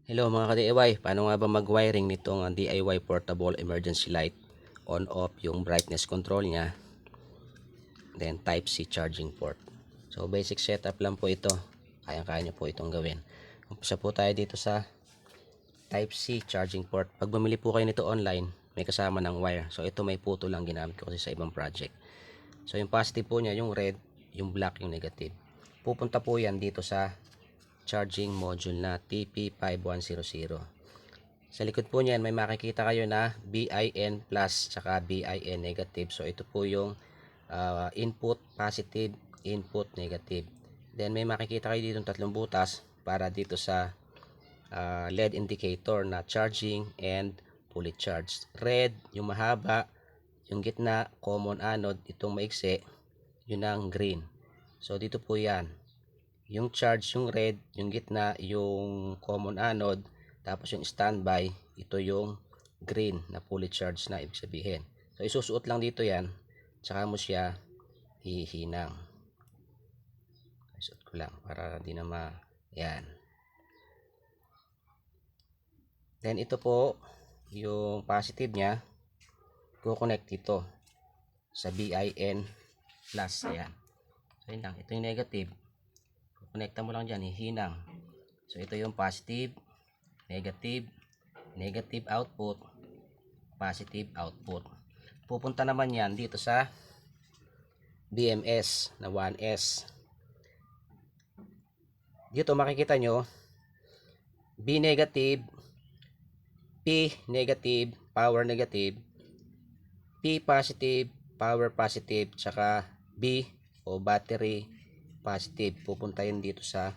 Hello mga ka-DIY, paano nga ba mag-wiring nitong DIY portable emergency light? On off yung brightness control niya, then type C charging port. So basic setup lang po ito, kaya-kaya nyo po itong gawin. Umpisa po tayo dito sa type C charging port. Pag bumili po kayo nito online, may kasama ng wire. So ito may puto lang, ginamit ko kasi sa ibang project. So yung positive po niya, yung red, yung black, yung negative. Pupunta po yan dito sa charging module na TP5100. Sa likod po niyan may makikita kayo na BIN plus tsaka BIN negative. So ito po yung input positive, input negative. Then may makikita kayo dito tatlong butas para dito sa LED indicator na charging and fully charged. Red yung mahaba, yung gitna common anode, itong maiksi yun ang green. So dito po yan, yung charge yung red, yung gitna yung common anode, tapos yung standby ito yung green na fully charged na, ibig sabihin. So isusuot lang dito yan, tsaka mo siya hihinang. Isuot ko lang para di na yan. Then ito po yung positive nya, kukonect dito sa BIN plus. Ayan. So yun lang, ito yung negative, kukonekta mo lang dyan, hihinang. So ito yung positive, negative, negative output, positive output. Pupunta naman yan dito sa BMS na 1S. Dito makikita nyo B negative, P negative, power negative, P positive, power positive, tsaka B o battery positive. Pupunta yun dito sa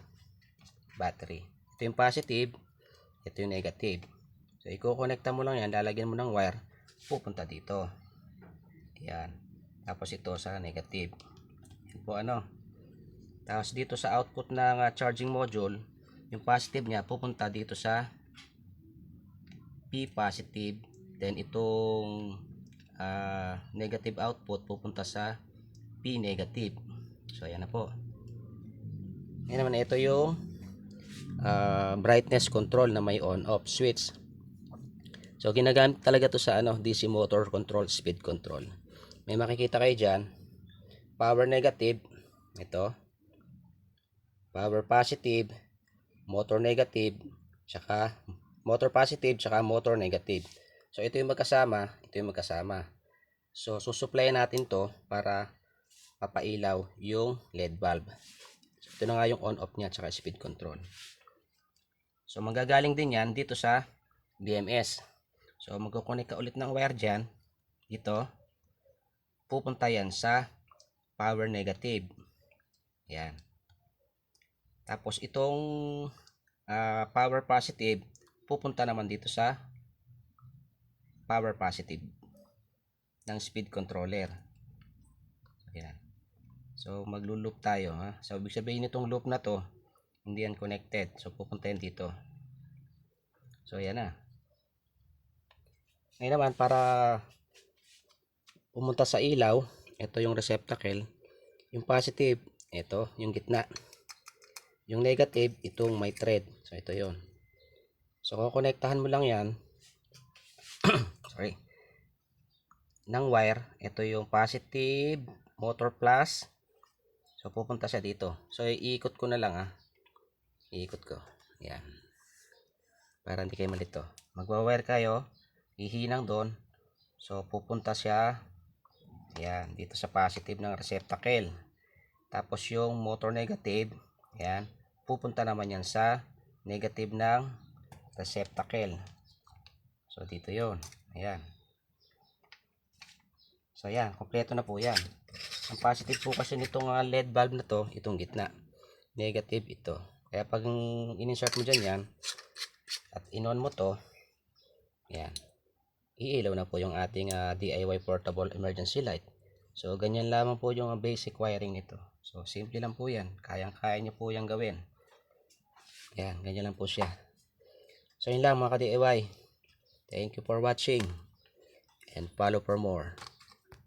battery. Ito yung positive, ito yung negative. So i-connecta mo lang yan, lalagyan mo ng wire, pupunta dito. Yan. Tapos ito sa negative. Yan po ano. Tapos dito sa output ng charging module, yung positive niya pupunta dito sa P positive. Then itong negative output pupunta sa P negative. So ayan na po. Ngayon naman ito yung brightness control na may on off switch. So ginagamit talaga to sa DC motor control, speed control. May makikita kayo dyan, power negative, ito, power positive, motor negative, tsaka motor positive, tsaka motor negative. So ito yung magkasama, ito yung magkasama. So susupply natin to para papailaw yung LED bulb. So, ito na nga yung on off niya tsaka speed control. So magagaling din yan dito sa BMS. So magkukunik ka ulit ng wire dyan, dito, pupunta yan sa power negative. Yan. Tapos itong power positive pupunta naman dito sa power positive ng speed controller. Yan. So maglo-loop tayo ha. So ibig sabihin nitong loop na to, hindi yan connected. So pupunta yan dito. So yan na. Ngayon naman para pumunta sa ilaw, ito yung receptacle. Yung positive, ito yung gitna. Yung negative, itong may thread. So ito yon. So kukonektahan mo lang yan. Sorry. Ng wire, ito yung positive, motor plus. So pupunta siya dito. So iikot ko na lang ha. Iikot ko. Yan. Para hindi kayo malito. Magwa-wire kayo, hihinang doon. So pupunta siya yan dito sa positive ng receptacle. Tapos yung motor negative, yan, pupunta naman yan sa negative ng receptacle. So dito yon. Ayan. So ayan, kompleto na po yan. Ang positive po kasi nitong LED bulb na to, itong gitna. Negative ito. Kaya pag in-insert mo dyan yan, at in-on mo to, yan, iilaw na po yung ating DIY portable emergency light. So ganyan lamang po yung basic wiring nito. So simple lang po yan. Kayang-kaya nyo po yung gawin. Yan, ganyan lang po siya. So yun lang mga ka-DIY. Thank you for watching and follow for more.